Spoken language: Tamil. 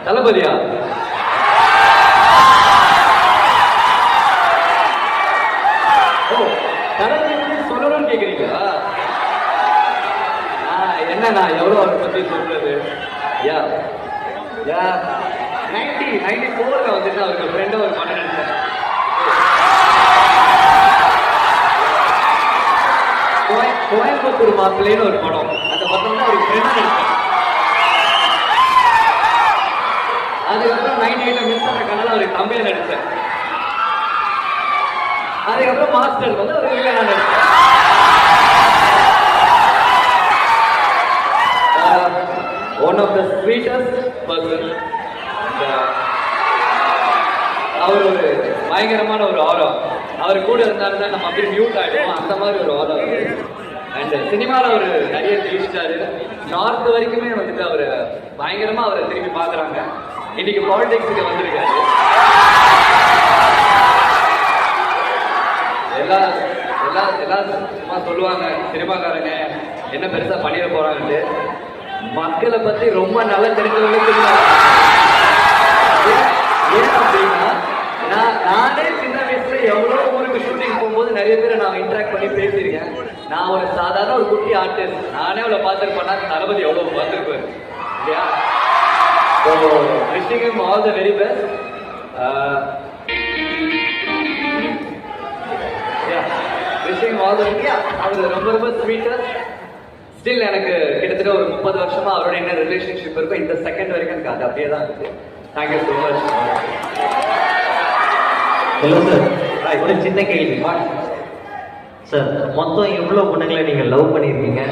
தளபதியா? ஓ, தளபதி சொல்லணும்னு கேக்குறீங்களா? என்ன நான் எவ்வளவு அவரை பத்தி சொல்றது? யா யா 94ல வந்துட்டு அவருக்கு ஃப்ரெண்டா ஒரு படம் நடிச்சேன். கோயம்புத்தூர் மாப்பிள்ளைன்னு ஒரு படம், அந்த படம் தான் ஒரு ஃப்ரெண்ட் நடிச்சேன். அதுக்கப்புறம் 98ல மின்சார கனல் அவருக்கு தம்பியா நடிச்சேன். அதுக்கப்புறம் மாஸ்டர் வந்து ஒரு வில்லனா நடிச்சேன். One of the sweetest person. அவர் ஒரு பயங்கரமான ஒரு ஆரா. அவர் கூட இருந்தாருன்னா நம்ம அப்படியே மியூட் ஆயிடுவோம், அந்த மாதிரி ஒரு ஆரா. அண்ட் சினிமாவில் அவர் நிறைய ஜெயிச்சிட்டாரு. நார்த் வரைக்குமே வந்துட்டு அவர் பயங்கரமா அவரை திரும்பி பார்க்குறாங்க. இன்னைக்கு பாலிடிக்ஸுக்கு வந்திருக்காரு. எல்லாரும் சும்மா சொல்லுவாங்க சினிமாக்காரங்க என்ன பெருசா பண்ணிட போறாங்கன்னு. மக்களை பத்தி ரொம்ப நல்லா தெரிஞ்சவங்க. ஏன் அப்படின்னா நானே சின்ன வயசுல எவ்வளவு ஊருக்கு ஷூட்டிங் போகும்போது நிறைய பேரை நான் இன்டராக்ட் பண்ணி பேசியிருக்கேன். நான் ஒரு சாதாரண ஒரு குட்டி ஆர்டிஸ்ட், நானே அவ்வளவு பார்த்துருப்பேன்னா தளபதி எவ்வளவு பார்த்துருப்பேன் இல்லையா? So wishing him all the very best. Wishing all the very. அவர் ரொம்ப ரொம்ப ஸ்வீட்டஸ்ட். ஸ்டில் எனக்கு கிட்டத்தட்ட ஒரு 30 வருஷமா அவரோட என்ன ரிலேஷன்ஷிப் இருக்கும், இந்த செகண்ட் வரைக்கும் எனக்கு அது அப்படியே தான் இருக்கு. Thank you so much. Hello sir, ஒரு சின்ன கேள்வி சார். மொத்தம் எவ்வளவு பொண்ணுங்களை நீங்க லவ் பண்ணிருக்கீங்க?